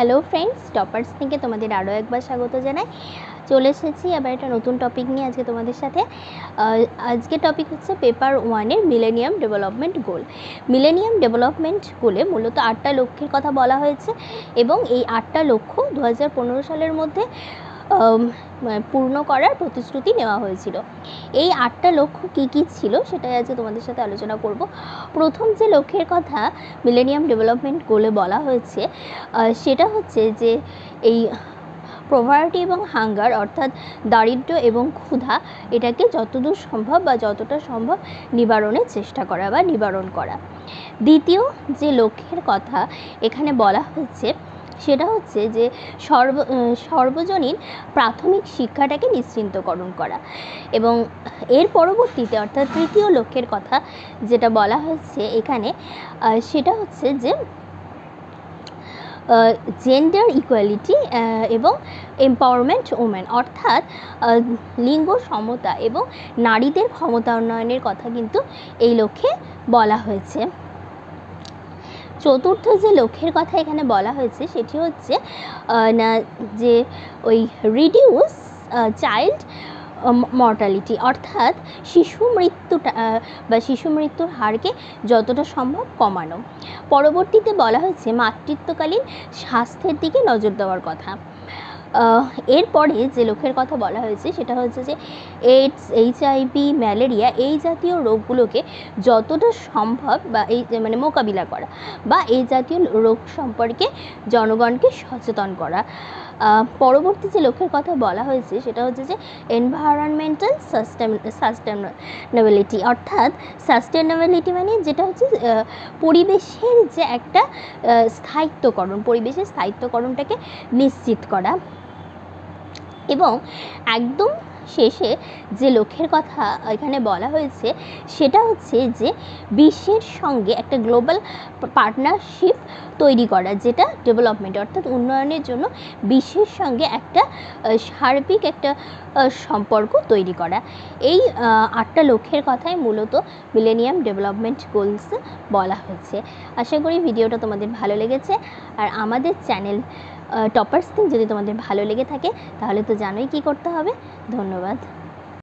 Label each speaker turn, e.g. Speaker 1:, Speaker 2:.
Speaker 1: Hello friends, toppers থেকে তোমাদের আরও একবার স্বাগত জানাই। চলে এসেছি আবার একটা নতুন টপিক নিয়ে আজকে তোমাদের সাথে। আজকে টপিক হচ্ছে পেপার 1-এর millennium development goal. Millennium development গোলে মূলত 8টা লক্ষ্যের কথা বলা হয়েছে এবং এই 8টা লক্ষ্য 2015 সালের মধ্যে পূর্ণ করার প্রতিশ্রুতি নেওয়া হয়েছিল। এই 8টা লক্ষ্য কী কী ছিল সেটাই আজকে তোমাদের সাথে আলোচনা করব। প্রথম যে লক্ষ্যের কথা মিলেনিয়াম ডেভেলপমেন্ট গোলে বলা হয়েছে সেটা হচ্ছে যে এই পভার্টি এবং হাঙ্গার অর্থাৎ দারিদ্র্য এবং ক্ষুধা এটাকে যতদূর সম্ভব বা যতটা সম্ভব নিবারণের চেষ্টা করা বা নিবারণ করা। দ্বিতীয় যে লক্ষ্যের কথা এখানে বলা হচ্ছে সেটা হচ্ছে যে সর্বজনীন প্রাথমিক শিক্ষাটাকে নিশ্চিন্তকরণ করা এবং এর পরবর্তীতে অর্থাৎ তৃতীয় লক্ষ্যের কথা যেটা বলা হচ্ছে এখানে সেটা হচ্ছে যে জেন্ডার ইকুয়ালিটি এবং এম্পাওয়ারমেন্ট ওমেন অর্থাৎ লিঙ্গ সমতা এবং নারীদের ক্ষমতা উন্নয়নের কথা কিন্তু এই লক্ষ্যে বলা হয়েছে। চতুর্থ যে লক্ষ্যের কথা এখানে বলা হয়েছে সেটি হচ্ছে যে ওই রিডিউস চাইল্ড মর্টালিটি অর্থাৎ শিশু মৃত্যুর হারকে যতটা সম্ভব কমানো। পরবর্তীতে বলা হয়েছে মাতৃত্বকালীন স্বাস্থ্যের দিকে নজর দেওয়ার কথা। এরপরে যে লক্ষ্যের কথা বলা হয়েছে সেটা হচ্ছে যে এইডস, HIV, ম্যালেরিয়া এই জাতীয় রোগগুলোকে যতটা সম্ভব বা মোকাবিলা করা বা এই জাতীয় রোগ সম্পর্কে জনগণকে সচেতন করা। পরবর্তী যে লক্ষ্যের কথা বলা হয়েছে সেটা হচ্ছে যে এনভায়রনমেন্টাল সাস্টেনেবিলিটি অর্থাৎ সাস্টেনেবিলিটি মানে যেটা হচ্ছে পরিবেশের যে একটা পরিবেশের স্থায়িত্বকরণটাকে নিশ্চিত করা। এবং একদম শেষে যে লক্ষ্যের কথা এখানে বলা হয়েছে সেটা হচ্ছে যে বিশ্বের সঙ্গে একটা গ্লোবাল পার্টনারশিপ তৈরি করা, যেটা ডেভেলপমেন্ট অর্থাৎ উন্নয়নের জন্য বিশ্বের সঙ্গে একটা সার্বিক একটা সম্পর্ক তৈরি করা। এই 8টা লক্ষ্যের কথাই মূলত মিলেনিয়াম ডেভেলপমেন্ট গোলস বলা হয়েছে। আশা করি ভিডিওটা তোমাদের ভালো লেগেছে। আর আমাদের চ্যানেল টপার্স থিং যদি তোমাদের ভালো লেগে থাকে তাহলে তো জানোই কী করতে হবে। ধন্যবাদ।